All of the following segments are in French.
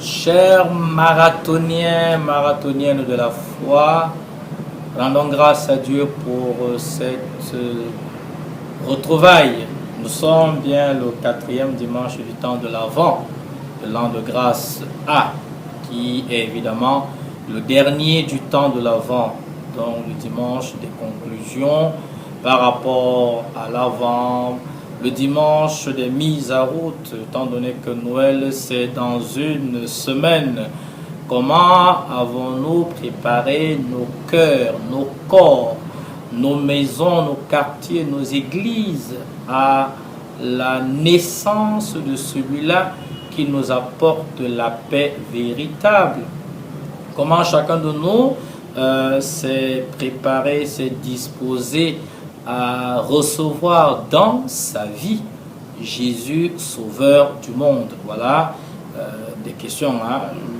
Chers marathoniens, marathoniennes de la foi, rendons grâce à Dieu pour cette retrouvaille. Nous sommes bien le 4e dimanche du temps de l'Avent, de l'an de grâce A, qui est évidemment le dernier du temps de l'Avent, donc le dimanche des conclusions par rapport à l'Avent, le dimanche des mises à route, étant donné que Noël c'est dans une semaine. Comment avons-nous préparé nos cœurs, nos corps, nos maisons, nos quartiers, nos églises à la naissance de celui-là qui nous apporte la paix véritable? Comment chacun de nous s'est préparé, s'est disposé à recevoir dans sa vie Jésus, sauveur du monde? Voilà des questions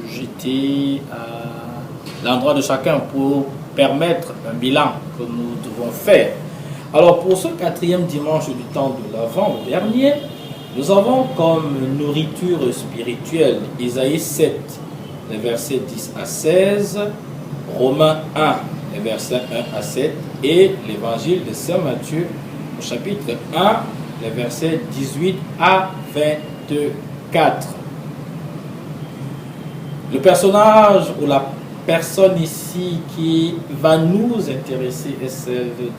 jetées à l'endroit de chacun pour permettre un bilan que nous devons faire. Alors pour ce 4e dimanche du temps de l'Avent, le dernier, nous avons comme nourriture spirituelle Isaïe 7, les versets 10 à 16, Romains 1, les versets 1 à 7, et l'évangile de Saint Matthieu, au chapitre 1, les versets 18 à 24. Le personnage ou la personne ici qui va nous intéresser est celle de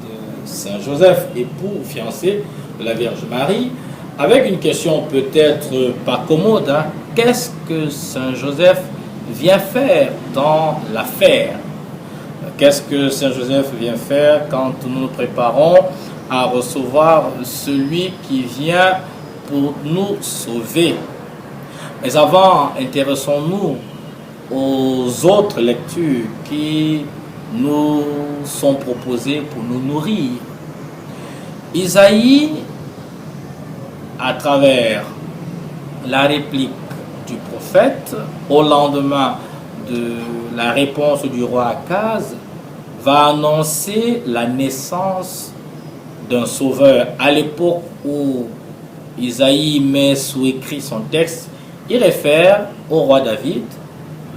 Saint Joseph, époux ou fiancé de la Vierge Marie, avec une question peut-être pas commode. Qu'est-ce que Saint Joseph vient faire dans l'affaire? Qu'est-ce que Saint Joseph vient faire quand nous nous préparons à recevoir celui qui vient pour nous sauver? Mais avant, intéressons-nous aux autres lectures qui nous sont proposées pour nous nourrir. Isaïe, à travers la réplique du prophète au lendemain de la réponse du roi Akaz, va annoncer la naissance d'un sauveur. À l'époque où Isaïe met sous écrit son texte, il réfère au roi David,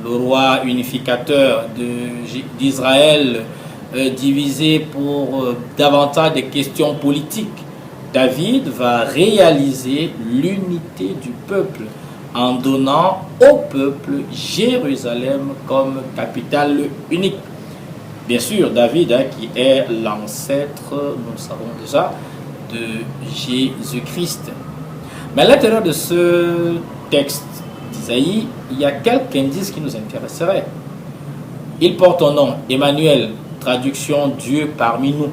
le roi unificateur d'Israël, divisé pour davantage des questions politiques. David va réaliser l'unité du peuple en donnant au peuple Jérusalem comme capitale unique. Bien sûr, David, qui est l'ancêtre, nous le savons déjà, de Jésus-Christ. Mais à l'intérieur de ce texte d'Isaïe, il y a quelques indices qui nous intéresseraient. Il porte un nom, Emmanuel, traduction Dieu parmi nous.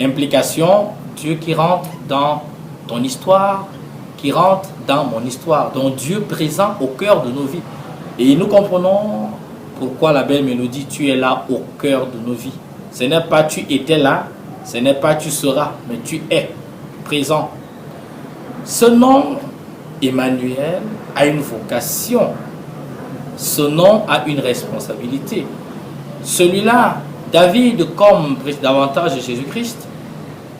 Implication, Dieu qui rentre dans ton histoire, qui rentre dans mon histoire, donc Dieu présent au cœur de nos vies. Et nous comprenons pourquoi la belle mélodie, tu es là au cœur de nos vies. Ce n'est pas tu étais là, ce n'est pas tu seras, mais tu es présent. Ce nom, Emmanuel, a une vocation. Ce nom a une responsabilité. Celui-là, David, comme davantage de Jésus-Christ,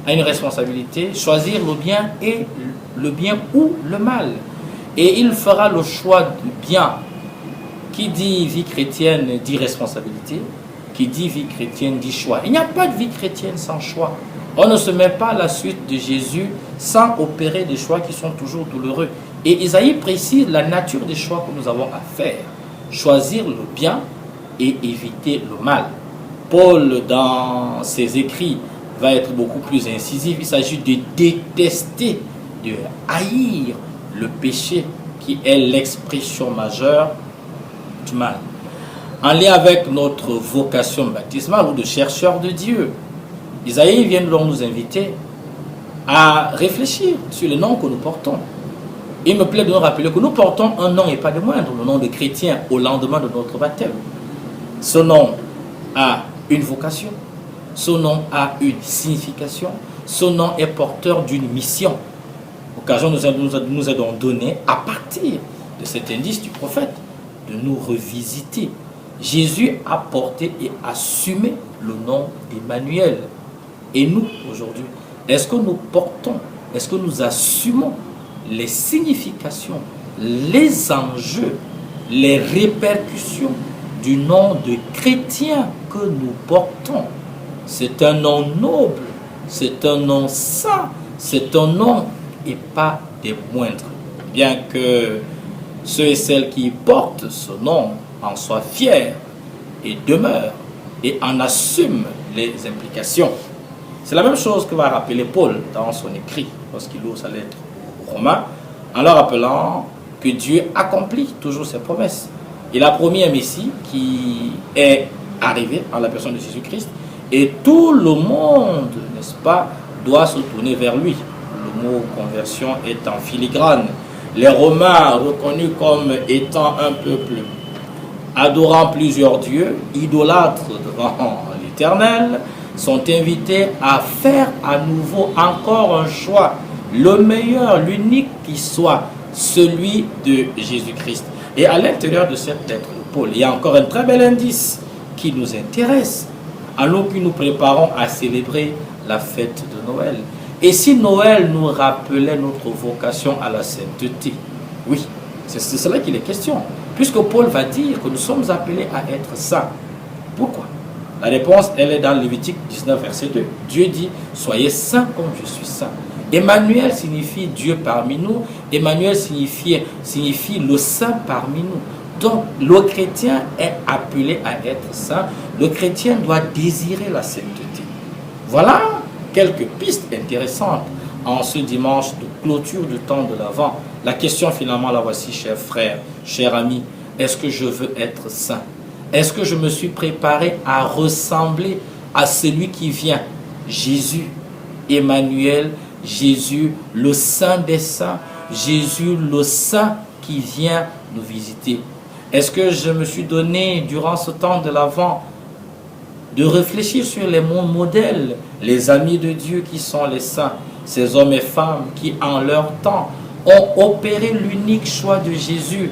a une responsabilité, choisir le bien et le bien ou le mal. Et il fera le choix du bien. Qui dit vie chrétienne dit responsabilité. Qui dit vie chrétienne dit choix. Il n'y a pas de vie chrétienne sans choix. On ne se met pas à la suite de Jésus sans opérer des choix qui sont toujours douloureux. Et Isaïe précise la nature des choix que nous avons à faire. Choisir le bien et éviter le mal. Paul, dans ses écrits, va être beaucoup plus incisif. Il s'agit de détester, de haïr le péché qui est l'expression majeure du mal. En lien avec notre vocation baptismale ou de chercheur de Dieu, Isaïe vient donc nous inviter à réfléchir sur le nom que nous portons. Il me plaît de nous rappeler que nous portons un nom et pas de moindre, le nom de chrétien au lendemain de notre baptême. Ce nom a une vocation, ce nom a une signification, ce nom est porteur d'une mission. L'occasion nous est donc donnée à partir de cet indice du prophète de nous revisiter. Jésus a porté et assumé le nom d'Emmanuel. Et nous, aujourd'hui, est-ce que nous portons, est-ce que nous assumons les significations, les enjeux les répercussions du nom de chrétien que nous portons. C'est un nom noble, c'est un nom saint, c'est un nom et pas des moindres. Bien que ceux et celles qui portent ce nom en soient fiers et demeurent et en assument les implications. C'est la même chose que va rappeler Paul dans son écrit lorsqu'il ouvre sa lettre aux Romains, en leur rappelant que Dieu accomplit toujours ses promesses. Il a promis un Messie qui est arrivé en la personne de Jésus-Christ et tout le monde, n'est-ce pas, doit se tourner vers lui. Le mot conversion est en filigrane. Les Romains, reconnus comme étant un peuple adorant plusieurs dieux, idolâtres devant l'Éternel, sont invités à faire à nouveau encore un choix, le meilleur, l'unique qui soit, celui de Jésus-Christ. Et à l'intérieur de cette lettre de Paul, il y a encore un très bel indice qui nous intéresse, alors que nous préparons à célébrer la fête de Noël. Et si Noël nous rappelait notre vocation à la sainteté? Oui, c'est cela qu'il est question. Puisque Paul va dire que nous sommes appelés à être saints. Pourquoi? La réponse, elle est dans Lévitique 19, verset 2. Dieu dit, soyez saints comme je suis saint. Emmanuel signifie Dieu parmi nous. Emmanuel signifie le saint parmi nous. Donc, le chrétien est appelé à être saint. Le chrétien doit désirer la sainteté. Voilà quelques pistes intéressantes en ce dimanche de clôture du temps de l'Avent. La question finalement, la voici, chers frères, chers amis. Est-ce que je veux être saint? Est-ce que je me suis préparé à ressembler à celui qui vient? Jésus, Emmanuel, Jésus, le Saint des Saints, Jésus, le Saint qui vient nous visiter. Est-ce que je me suis donné, durant ce temps de l'Avent, de réfléchir sur les modèles, les amis de Dieu qui sont les saints, ces hommes et femmes qui, en leur temps, ont opéré l'unique choix de Jésus.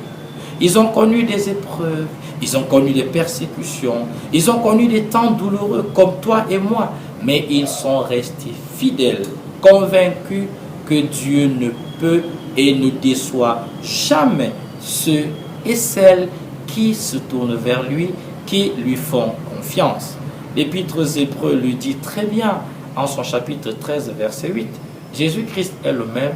Ils ont connu des épreuves, ils ont connu des persécutions, ils ont connu des temps douloureux comme toi et moi, mais ils sont restés fidèles, convaincus que Dieu ne peut et ne déçoit jamais ceux et celles qui se tournent vers lui, qui lui font confiance. L'Épître aux Hébreux le dit très bien en son chapitre 13, verset 8. Jésus-Christ est le même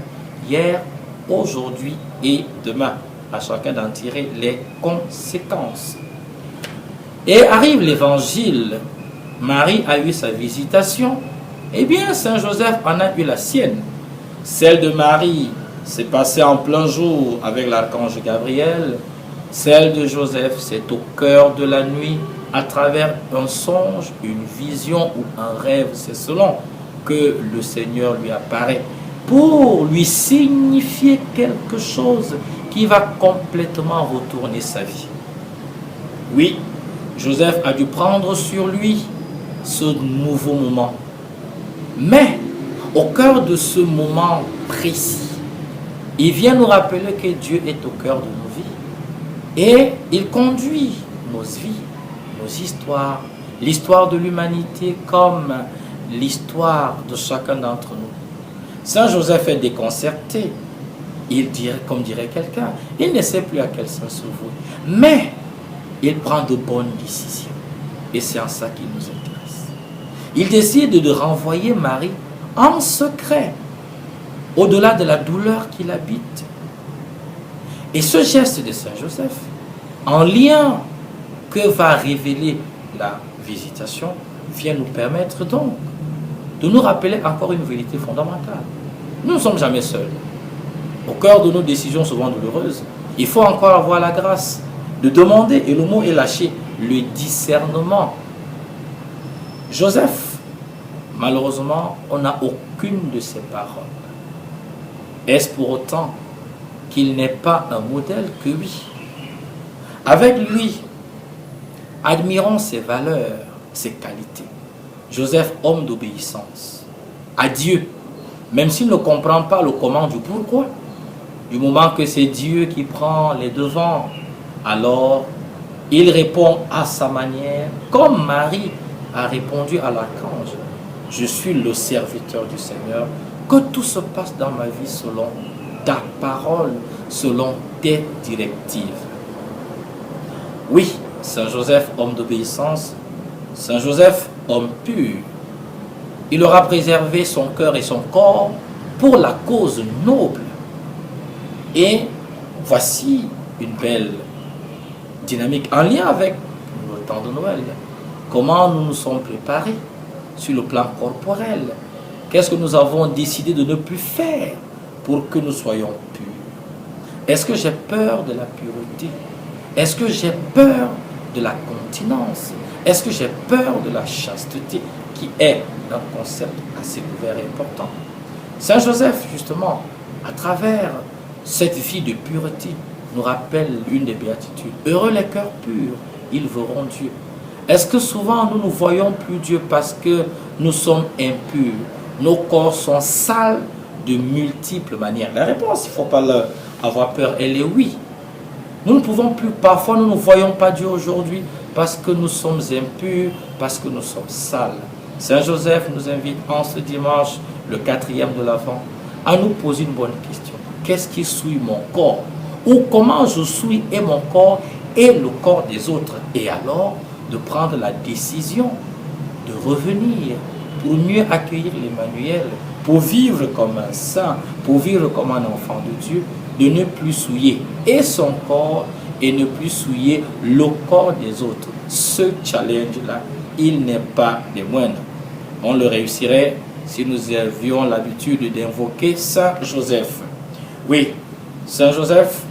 hier, aujourd'hui et demain. À chacun d'en tirer les conséquences. Et arrive l'évangile. Marie a eu sa visitation. Eh bien, Saint Joseph en a eu la sienne. Celle de Marie s'est passée en plein jour avec l'archange Gabriel. Celle de Joseph, c'est au cœur de la nuit, à travers un songe, une vision ou un rêve, c'est selon, que le Seigneur lui apparaît pour lui signifier quelque chose qui va complètement retourner sa vie. Oui, Joseph a dû prendre sur lui ce nouveau moment. Mais, au cœur de ce moment précis, il vient nous rappeler que Dieu est au cœur de nos vies. Et il conduit nos vies, nos histoires, l'histoire de l'humanité comme l'histoire de chacun d'entre nous. Saint Joseph est déconcerté. Il dirait, comme dirait quelqu'un, il ne sait plus à quel sens se vouer. Mais il prend de bonnes décisions. Et c'est en ça qu'il nous intéresse. Il décide de renvoyer Marie en secret, au-delà de la douleur qui l'habite. Et ce geste de Saint Joseph, en lien que va révéler la visitation, vient nous permettre donc de nous rappeler encore une vérité fondamentale. Nous ne sommes jamais seuls. Au cœur de nos décisions souvent douloureuses, il faut encore avoir la grâce de demander, et le mot est lâché, le discernement. Joseph, malheureusement, on n'a aucune de ses paroles. Est-ce pour autant qu'il n'est pas un modèle? Que oui. Avec lui, admirons ses valeurs, ses qualités. Joseph, homme d'obéissance à Dieu, même s'il ne comprend pas le comment du pourquoi, du moment que c'est Dieu qui prend les devants, alors il répond à sa manière, comme Marie a répondu à l'archange. Je suis le serviteur du Seigneur, que tout se passe dans ma vie selon ta parole, selon tes directives. Oui, Saint Joseph, homme d'obéissance, Saint Joseph, homme pur. Il aura préservé son cœur et son corps pour la cause noble. Et voici une belle dynamique en lien avec le temps de Noël. Comment nous nous sommes préparés sur le plan corporel? Qu'est-ce que nous avons décidé de ne plus faire pour que nous soyons purs? Est-ce que j'ai peur de la pureté? Est-ce que j'ai peur de la continence? Est-ce que j'ai peur de la chasteté, qui est un concept assez ouvert et important? Saint Joseph, justement, à travers cette vie de pureté, nous rappelle une des béatitudes. Heureux les cœurs purs, ils verront Dieu. Est-ce que souvent nous ne voyons plus Dieu parce que nous sommes impurs? Nos corps sont sales de multiples manières. La réponse, il ne faut pas avoir peur, elle est oui. Nous ne pouvons plus, parfois nous ne voyons pas Dieu aujourd'hui parce que nous sommes impurs, parce que nous sommes sales. Saint Joseph nous invite en ce dimanche, le 4e de l'Avent, à nous poser une bonne question. Qu'est-ce qui souille mon corps? Ou comment je souille et mon corps et le corps des autres? Et alors, de prendre la décision de revenir pour mieux accueillir l'Emmanuel, pour vivre comme un saint, pour vivre comme un enfant de Dieu, de ne plus souiller et son corps et ne plus souiller le corps des autres. Ce challenge-là, il n'est pas des moindres. On le réussirait si nous avions l'habitude d'invoquer Saint Joseph. Oui, Saint Joseph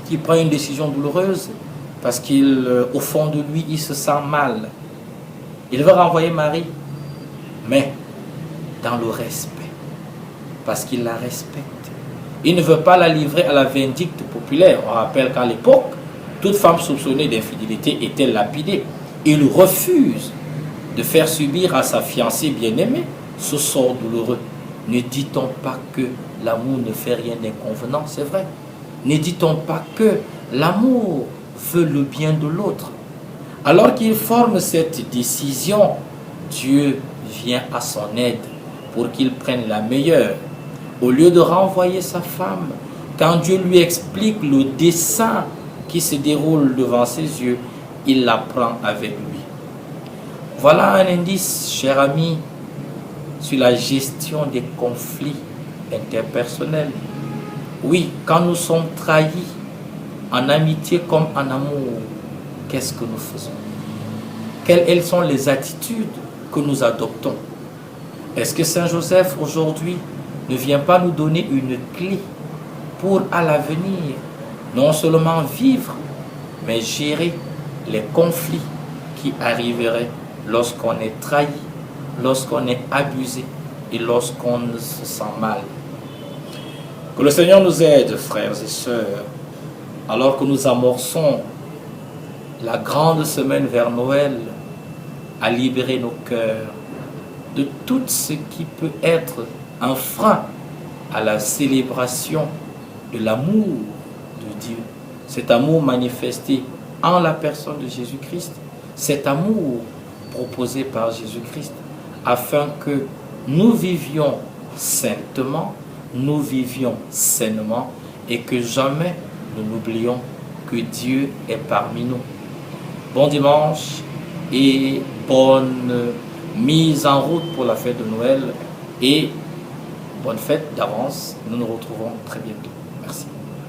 qui prend une décision douloureuse parce qu'au fond de lui, il se sent mal. Il veut renvoyer Marie, mais dans le respect, parce qu'il la respecte. Il ne veut pas la livrer à la vindicte populaire. On rappelle qu'à l'époque, toute femme soupçonnée d'infidélité était lapidée. Il refuse de faire subir à sa fiancée bien-aimée ce sort douloureux. Ne dit-on pas que l'amour ne fait rien d'inconvenant? C'est vrai. Ne dit-on pas que l'amour veut le bien de l'autre? Alors qu'il forme cette décision, Dieu vient à son aide pour qu'il prenne la meilleure. Au lieu de renvoyer sa femme, quand Dieu lui explique le dessein qui se déroule devant ses yeux, il la prend avec lui. Voilà un indice, cher ami, sur la gestion des conflits interpersonnels. Oui, quand nous sommes trahis, en amitié comme en amour, qu'est-ce que nous faisons? Quelles sont les attitudes que nous adoptons? Est-ce que Saint Joseph aujourd'hui ne vient pas nous donner une clé pour à l'avenir non seulement vivre, mais gérer les conflits qui arriveraient lorsqu'on est trahi, lorsqu'on est abusé et lorsqu'on se sent mal? Que le Seigneur nous aide, frères et sœurs, alors que nous amorçons la grande semaine vers Noël, à libérer nos cœurs de tout ce qui peut être un frein à la célébration de l'amour de Dieu. Cet amour manifesté en la personne de Jésus-Christ, cet amour proposé par Jésus-Christ, afin que nous vivions saintement, nous vivions sainement et que jamais nous n'oublions que Dieu est parmi nous. Bon dimanche et bonne mise en route pour la fête de Noël et bonne fête d'avance. Nous nous retrouvons très bientôt.